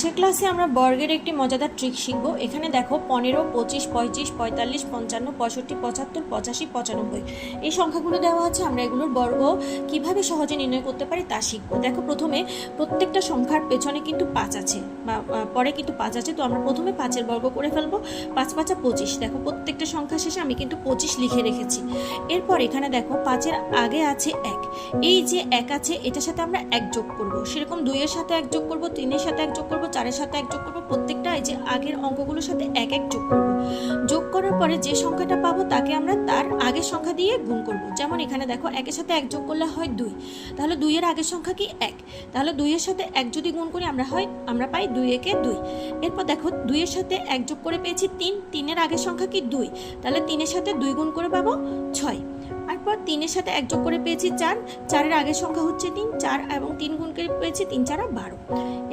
আজকের ক্লাসে আমরা বর্গের একটি মজাদার ট্রিক শিখব। এখানে দেখো 15, 25, 35, 45, 55, 65, 75, 85, 95 এই সংখ্যাগুলো দেওয়া আছে। আমরা এগুলোর বর্গ কিভাবে সহজে নির্ণয় করতে পারি তা শিখব। দেখো প্রথমে প্রত্যেকটা সংখ্যার পেছনে কিন্তু 5 আছে বা পরে কিন্তু 5 আছে, তো আমরা প্রথমে 5-এর বর্গ করে ফেলবো। 5 5 25। দেখো প্রত্যেকটা সংখ্যা শেষে আমি কিন্তু 25 লিখে রেখেছি। এরপর এখানে দেখো 5-এর আগে আছে 1, এই যে 1 আছে এটার সাথে আমরা 1 যোগ করব। সেরকম 2-এর সাথে 1 যোগ করব, 3-এর সাথে 1 যোগ করব, 4-এর সাথে 1 যোগ করব। প্রত্যেকটা এই যে আগের অঙ্কগুলোর সাথে 1 1 যোগ করব। যোগ করার পরে যে সংখ্যাটা পাবো তাকে আমরা তার আগের সংখ্যা দিয়ে গুণ করব। যেমন এখানে দেখো 1-এর সাথে 1 যোগ করলে হয় 2, তাহলে 2-এর আগের সংখ্যা কি 1, তাহলে 2-এর সাথে 1 যদি গুণ করি আমরা পাই 2 একে 2। এরপর দেখো 2-এর সাথে 1 যোগ করে পেয়েছি 3, 3-এর আগের সংখ্যা কি 2, তাহলে 3-এর সাথে 2 গুণ করে পাবো 6। তারপর 3-এর সাথে 1 যোগ করে পেয়েছি 4, 4-এর আগের সংখ্যা হচ্ছে 3, 4 এবং 3 গুণ করে পেয়েছি 3 4 12।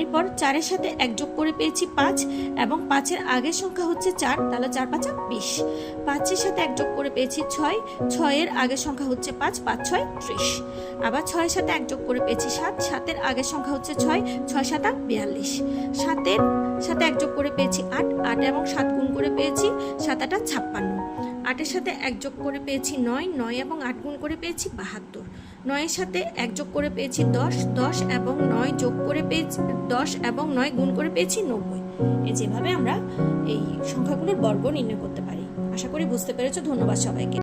এরপর 4-এর সাথে 1 যোগ করে পেয়েছি 5 এবং 5-এর আগের সংখ্যা হচ্ছে 4, তাহলে 4 5 20। 5-এর সাথে 1 যোগ করে পেয়েছি 6, 6-এর আগের সংখ্যা হচ্ছে 5, 5 6 30। আবার 6-এর সাথে 1 যোগ করে পেয়েছি 7, 7-এর আগের সংখ্যা হচ্ছে 6, 6 7 42। 7-এর সাথে 1 যোগ করে পেয়েছি 8, 8 এবং 7 গুণ করে পেয়েছি 7 8 56। 8-এর সাথে 1 যোগ করে পেয়েছি 9, 9 এবং 8 গুণ করে পেয়েছি 72। 9-এর সাথে 1 যোগ করে পেয়েছি 10, 10 এবং 9 যোগ করে পেয়েছি 10 এবং 9 গুণ করে পেয়েছি 90। এই যেভাবে আমরা এই সংখ্যাগুলোর বর্গ নির্ণয় করতে পারি। আশা করি বুঝতে পেরেছো। ধন্যবাদ সবাইকে।